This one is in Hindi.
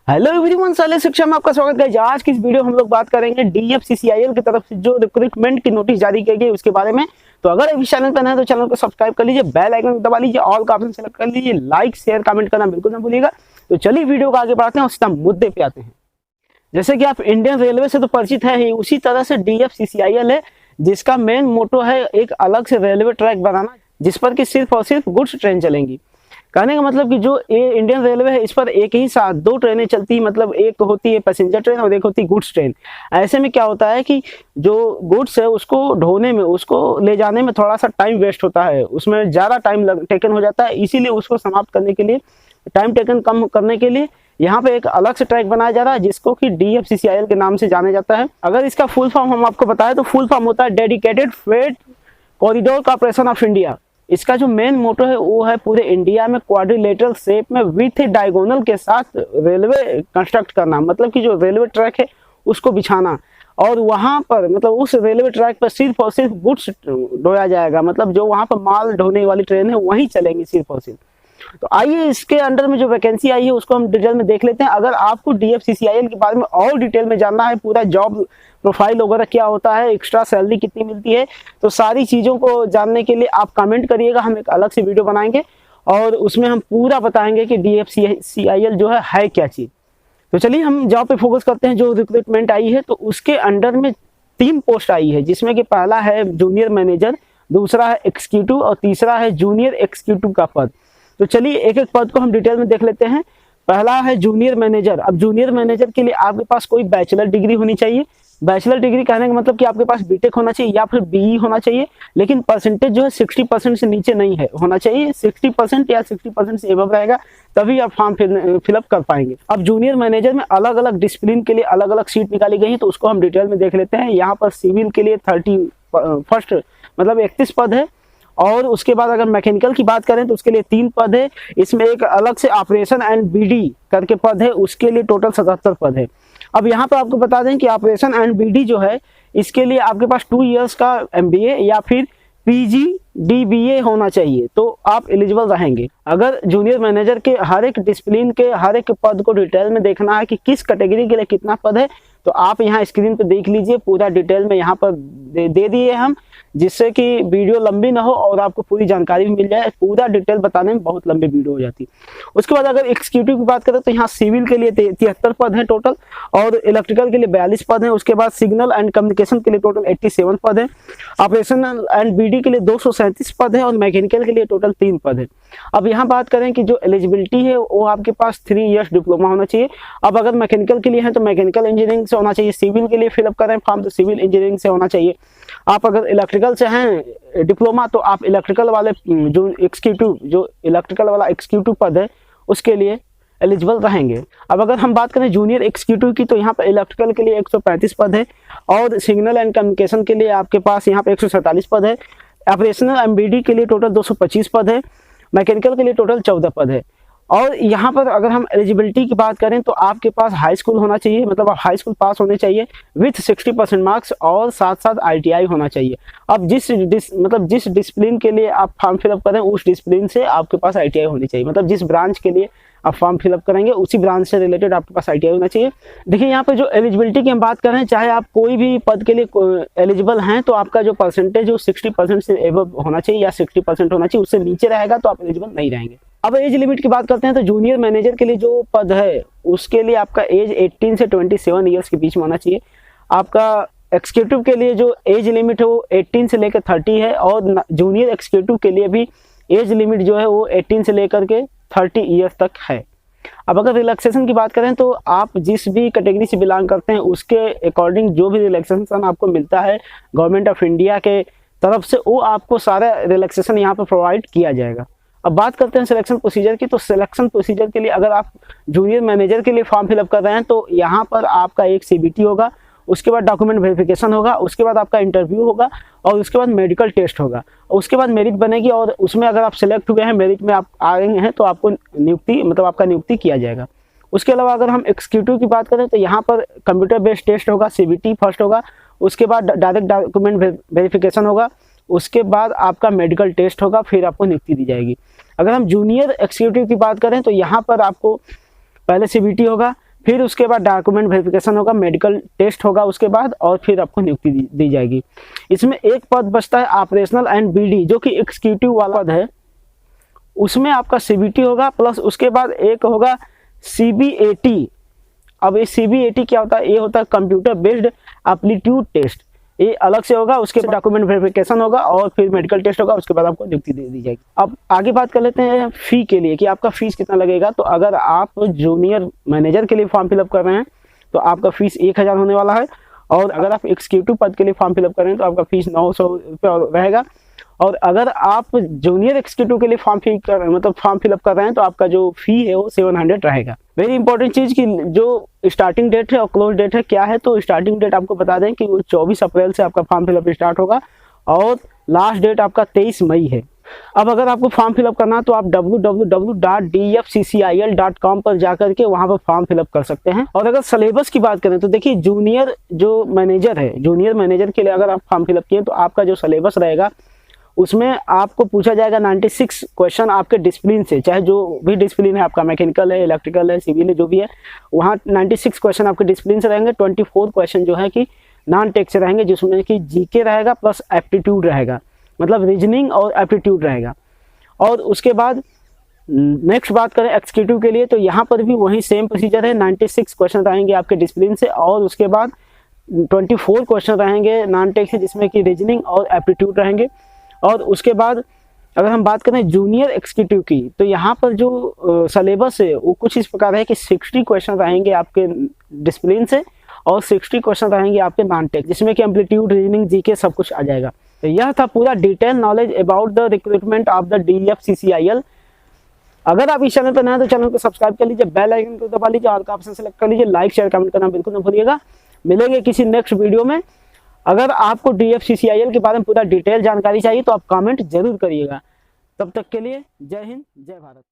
हेलो एवरीवन, शालेय शिक्षा में आपका स्वागत है। आज की इस वीडियो हम लोग बात करेंगे DFCCIL की तरफ से जो रिक्रूटमेंट की नोटिस जारी की गई उसके बारे में। तो अगर अभी चैनल पर नए हैं तो चैनल को सब्सक्राइब कर लीजिए, बेल आइकन दबा लीजिए, ऑल का ऑप्शन सेलेक्ट कर लीजिए, लाइक शेयर कमेंट करना बिल्कुल ना भूलिएगा। तो चलिए वीडियो को आगे बढ़ाते हैं और सीधा मुद्दे पे आते हैं। जैसे कि आप इंडियन रेलवे से तो परिचित है ही, उसी तरह से DFCCIL है जिसका मेन मोटो है एक अलग से रेलवे ट्रैक बनाना जिस पर कि सिर्फ और सिर्फ गुड्स ट्रेन चलेंगी। कहने का मतलब कि जो ये इंडियन रेलवे है इस पर एक ही साथ दो ट्रेनें चलती है, मतलब एक होती है पैसेंजर ट्रेन और एक होती है गुड्स ट्रेन। ऐसे में क्या होता है कि जो गुड्स है उसको ढोने में, उसको ले जाने में थोड़ा सा टाइम वेस्ट होता है, उसमें ज़्यादा टाइम टेकन हो जाता है। इसीलिए उसको समाप्त करने के लिए, टाइम टेकन कम करने के लिए यहाँ पे एक अलग से ट्रैक बनाया जा रहा है जिसको कि DFCCIL के नाम से जाना जाता है। अगर इसका फुल फॉर्म हम आपको बताएं तो फुल फॉर्म होता है dedicated freight corridor corporation of India. इसका जो मेन मोटो है वो है पूरे इंडिया में क्वाड्रिलेटरल शेप में विथ डायगोनल के साथ रेलवे कंस्ट्रक्ट करना, मतलब कि जो रेलवे ट्रैक है उसको बिछाना और वहां पर मतलब उस रेलवे ट्रैक पर सिर्फ और सिर्फ गुड्स ढोया जाएगा, मतलब जो वहां पर माल ढोने वाली ट्रेन है वहीं चलेंगी सिर्फ और सिर्फ। तो आइए इसके अंडर में जो वैकेंसी आई है उसको हम डिटेल में देख लेते हैं। अगर आपको DFCCIL के बारे में और डिटेल में जानना है, पूरा जॉब प्रोफाइल वगैरह क्या होता है, एक्स्ट्रा सैलरी कितनी मिलती है, तो सारी चीज़ों को जानने के लिए आप कमेंट करिएगा, हम एक अलग से वीडियो बनाएंगे और उसमें हम पूरा बताएंगे कि DFCCIL जो है क्या चीज़। तो चलिए हम जॉब पे फोकस करते हैं। जो रिक्रूटमेंट आई है तो उसके अंडर में 3 पोस्ट आई है, जिसमें कि पहला है जूनियर मैनेजर, दूसरा है एग्जीक्यूटिव और तीसरा है जूनियर एग्जीक्यूटिव का पद। तो चलिए एक एक पद को हम डिटेल में देख लेते हैं। पहला है जूनियर मैनेजर। अब जूनियर मैनेजर के लिए आपके पास कोई बैचलर डिग्री होनी चाहिए। बैचलर डिग्री कहने का मतलब कि आपके पास बीटेक होना चाहिए या फिर BE होना चाहिए, लेकिन परसेंटेज जो है 60% से नीचे नहीं है होना चाहिए। 60% या 60% से एबव रहेगा तभी आप फॉर्म फिलअप कर पाएंगे। अब जूनियर मैनेजर में अलग अलग डिसिप्लिन के लिए अलग अलग सीट निकाली गई है, तो उसको हम डिटेल में देख लेते हैं। यहाँ पर सिविल के लिए 31 पद है और उसके बाद अगर मैकेनिकल की बात करें तो उसके लिए 3 पद है। इसमें एक अलग से ऑपरेशन एंड BD करके पद है, उसके लिए टोटल 77 पद है। अब यहाँ पर आपको बता दें कि ऑपरेशन एंड BD जो है इसके लिए आपके पास 2 इयर्स का MBA या फिर PG DBA होना चाहिए, तो आप एलिजिबल रहेंगे। अगर जूनियर मैनेजर के हर एक डिसिप्लिन के हर एक पद को डिटेल में देखना है कि किस कैटेगरी के लिए कितना पद है, तो आप यहाँ स्क्रीन पे देख लीजिए, पूरा डिटेल में यहाँ पर दे दिए हम, जिससे कि वीडियो लंबी ना हो और आपको पूरी जानकारी भी मिल जाए। पूरा डिटेल बताने में बहुत लंबी वीडियो हो जाती है। उसके बाद अगर एग्जीक्यूटिव की बात करें तो यहाँ सिविल के लिए 73 पद हैं टोटल और इलेक्ट्रिकल के लिए 42 पद हैं। उसके बाद सिग्नल एंड कम्युनिकेशन के लिए टोटल 87 पद है। ऑपरेशनल एंड BD के लिए 237 पद है और मैकेनिकल के लिए टोटल 3 पद है। अब यहाँ बात करें कि जो एलिजिबिलिटी है वो आपके पास 3 इयर्स डिप्लोमा होना चाहिए। अब अगर मैकेनिकल के लिए है तो मैकेनिकल इंजीनियरिंग से होना चाहिए। सिविल के लिए फिलअप करें फॉर्म तो सिविल इंजीनियरिंग से होना चाहिए। आप अगर इलेक्ट्रिकल से हैं डिप्लोमा तो आप इलेक्ट्रिकल वाले जो इलेक्ट्रिकल वाला एग्जीक्यूटिव पद है उसके लिए एलिजिबल रहेंगे। अब अगर हम बात करें जूनियर एग्जीक्यूटिव की तो यहाँ पर इलेक्ट्रिकल के लिए 135 पद है और सिग्नल एंड कम्युनिकेशन के लिए आपके पास यहाँ पे 147 पद है। ऑपरेशनल MBD के लिए टोटल 225 पद है। मैकेनिकल के लिए टोटल 14 पद है। और यहाँ पर अगर हम एलिजिबिलिटी की बात करें तो आपके पास हाई स्कूल होना चाहिए, मतलब आप हाई स्कूल पास होने चाहिए विथ 60% मार्क्स और साथ साथ ITI होना चाहिए। अब जिस डिसिप्लिन के लिए आप फॉर्म फिलअप करें उस डिसिप्लिन से आपके पास ITI होनी चाहिए, मतलब जिस ब्रांच के लिए आप फॉर्म फिलअप करेंगे उसी ब्रांच से रिलेटेड आपके पास ITI होना चाहिए। देखिए यहाँ पे जो एलिजिबिलिटी की हम बात करें, चाहे आप कोई भी पद के लिए एलिजिबल हैं तो आपका जो परसेंटेज जो 60% से एबव होना चाहिए या 60% होना चाहिए, उससे नीचे रहेगा तो आप एलिजिबल नहीं रहेंगे। अब एज लिमिट की बात करते हैं तो जूनियर मैनेजर के लिए जो पद है उसके लिए आपका एज 18 से 27 ईयर्स के बीच में होना चाहिए। आपका एग्जीक्यूटिव के लिए जो एज लिमिट है वो 18 से लेकर 30 है और जूनियर एग्जीक्यूटिव के लिए भी एज लिमिट जो है वो 18 से लेकर के 30 ईयर्स तक है। अब अगर रिलैक्सेशन की बात करें तो आप जिस भी कैटेगरी से बिलोंग करते हैं उसके अकॉर्डिंग जो भी रिलैक्सेशन आपको मिलता है गवर्नमेंट ऑफ इंडिया के तरफ से, वो आपको सारा रिलैक्सेशन यहाँ पर प्रोवाइड किया जाएगा। अब बात करते हैं सिलेक्शन प्रोसीजर की। तो सिलेक्शन प्रोसीजर के लिए अगर आप जूनियर मैनेजर के लिए फॉर्म फिलअप कर रहे हैं तो यहाँ पर आपका एक CBT होगा, उसके बाद डॉक्यूमेंट वेरिफिकेशन होगा, उसके बाद आपका इंटरव्यू होगा और उसके बाद मेडिकल टेस्ट होगा, उसके बाद मेरिट बनेगी और उसमें अगर आप सिलेक्ट हुए हैं, मेरिट में आप आ गए हैं तो आपको आपका नियुक्ति किया जाएगा। उसके अलावा अगर हम एग्जीक्यूटिव की बात करें तो यहाँ पर कंप्यूटर बेस्ड टेस्ट होगा, CBT फर्स्ट होगा, उसके बाद डायरेक्ट डॉक्यूमेंट वेरिफिकेशन होगा, उसके बाद आपका मेडिकल टेस्ट होगा, फिर आपको नियुक्ति दी जाएगी। अगर हम जूनियर एग्जीक्यूटिव की बात करें तो यहाँ पर आपको पहले CBT होगा, फिर उसके बाद डॉक्यूमेंट वेरिफिकेशन होगा, मेडिकल टेस्ट होगा उसके बाद, और फिर आपको नियुक्ति दी जाएगी। इसमें एक पद बचता है ऑपरेशनल एंड बीडी, जो कि एग्जीक्यूटिव वाला पद है। उसमें आपका सीबीटी होगा, प्लस उसके बाद एक होगा सीबीएटी। अब ये सीबीएटी क्या होता है? ये होता है कंप्यूटर बेस्ड एप्टीट्यूड टेस्ट, ये अलग से होगा। उसके बाद डॉक्यूमेंट वेरिफिकेशन होगा और फिर मेडिकल टेस्ट होगा, उसके बाद आपको नियुक्ति दे दी जाएगी। अब आगे बात कर लेते हैं फी के लिए कि आपका फीस कितना लगेगा। तो अगर आप जूनियर मैनेजर के लिए फॉर्म फिलअप कर रहे हैं तो आपका फीस 1000 होने वाला है, और अगर आप एग्जीक्यूटिव पद के लिए फॉर्म फिलअप कर रहे हैं तो आपका फीस 900 रुपये रहेगा। और अगर आप जूनियर एग्जीक्यूटिव के लिए फॉर्म फिलअप कर रहे हैं तो आपका जो फी है वो 700 रहेगा। वेरी इंपॉर्टेंट चीज कि जो स्टार्टिंग डेट है और क्लोज डेट है क्या है, तो स्टार्टिंग डेट आपको बता दें कि वो 24 अप्रैल से आपका फॉर्म फिलअप स्टार्ट होगा और लास्ट डेट आपका 23 मई है। अब अगर आपको फॉर्म फिलअप करना है तो आप www.dfccil.com पर जाकर के वहां पर फॉर्म फिलअप कर सकते हैं। और अगर सिलेबस की बात करें तो देखिए, जूनियर जो मैनेजर है, जूनियर मैनेजर के लिए अगर आप फॉर्म फिलअप किए तो आपका जो सिलेबस रहेगा उसमें आपको पूछा जाएगा 96 क्वेश्चन आपके डिसिप्लिन से, चाहे जो भी डिसिप्लिन है आपका, मैकेनिकल है, इलेक्ट्रिकल है, सिविल है, जो भी है, वहाँ 96 क्वेश्चन आपके डिसिप्लिन से रहेंगे। 24 क्वेश्चन जो है कि नॉन टेक से रहेंगे, जिसमें कि जीके रहेगा प्लस एप्टीट्यूड रहेगा, मतलब रीजनिंग और एप्टीट्यूड रहेगा। और उसके बाद नेक्स्ट बात करें एग्जीक्यूटिव के लिए, तो यहाँ पर भी वही सेम प्रोसीजर है। 96 क्वेश्चन रहेंगे आपके डिसिप्लिन से, और उसके बाद 24 क्वेश्चन रहेंगे नॉन टेक से, जिसमें कि रीजनिंग और एप्टीट्यूड रहेंगे। और उसके बाद अगर हम बात करें जूनियर एग्जीक्यूटिव की, तो यहाँ पर जो सिलेबस है वो कुछ इस प्रकार है कि 60 क्वेश्चन रहेंगे आपके डिसिप्लिन से और 60 क्वेश्चन रहेंगे आपके नॉन टेक, जिसमें कि एम्पलीट्यूड, रीजनिंग, जीके सब कुछ आ जाएगा। तो यह था पूरा detail knowledge about the recruitment of the DFCCIL। अगर आप इस चैनल पर नए हैं तो चैनल को सब्सक्राइब कर लीजिए, बेल आइकन को दबा लीजिए, ऑल का ऑप्शन सेलेक्ट कर लीजिए, लाइक शेयर कमेंट करना बिल्कुल न भूलिएगा। मिलेंगे किसी नेक्स्ट वीडियो में। अगर आपको DFCCIL के बारे में पूरा डिटेल जानकारी चाहिए तो आप कमेंट जरूर करिएगा। तब तक के लिए जय हिंद, जय भारत।